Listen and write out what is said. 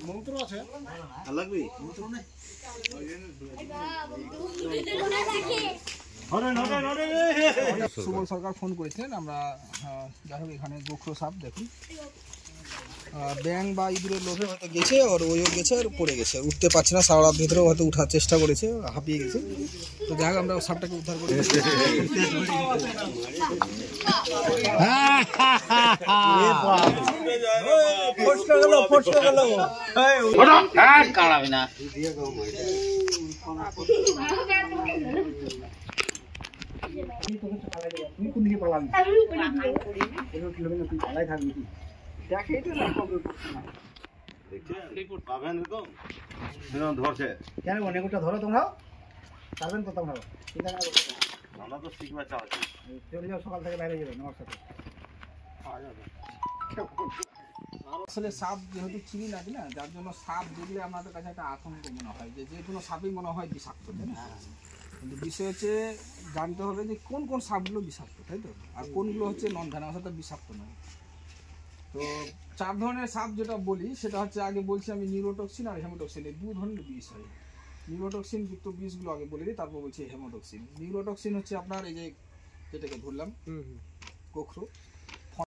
মন্ত্র আছে লাগবে মন্ত্র নেই সুবল সরকার ফোন করেছিলেন আমরা যাই হোক এখানে গোখরো সাপ দেখুন ব্যাং বা ইঁদুরের লোভে হয়তো গেছে আর ওইও গেছে আর পড়ে গেছে উঠতে পারছে না সারা রাত ভিতরেও হয়তো উঠার চেষ্টা করেছে হাঁপিয়ে গেছে তো যাই হোক আমরা সাপটাকে উদ্ধার করে তুমি কোন দিকে পালাবি তুই পালাই থাকবি দেখেই তো ধরছে কেন অনেকটা ধরো তোমরাও পারবেন তো তোমরাও আমরা তো শিখবা চাচ্ছি চলে যাও সকাল থেকে বাইরে যাবে আমার সাথে আসলে সাপ যেহেতু চিনি লাগে না যার জন্য সাপ দেখলে আমাদের কাছে একটা আতঙ্ক মনে হয় যে কোনো সাপই মনে হয় বিষাক্ত তাই না কিন্তু বিষয় হচ্ছে জানতে হবে যে কোন কোন সাপগুলো বিষাক্ত তাই তো আর কোনগুলো হচ্ছে নন ভেনামাস অর্থাৎ বিষাক্ত নয় তো 4 ধরনের সাপ যেটা বলি সেটা হচ্ছে আগে বলছি আমি নিউরোটক্সিন আর হেমোটক্সিন এই 2 ধরনের বিষ হয় নিউরোটক্সিন যুক্ত বিষগুলো আগে বলে দিই তারপর বলছি হেমোটক্সিন নিউরোটক্সিন হচ্ছে আপনার এই যে যেটাকে ধরলাম কোখরো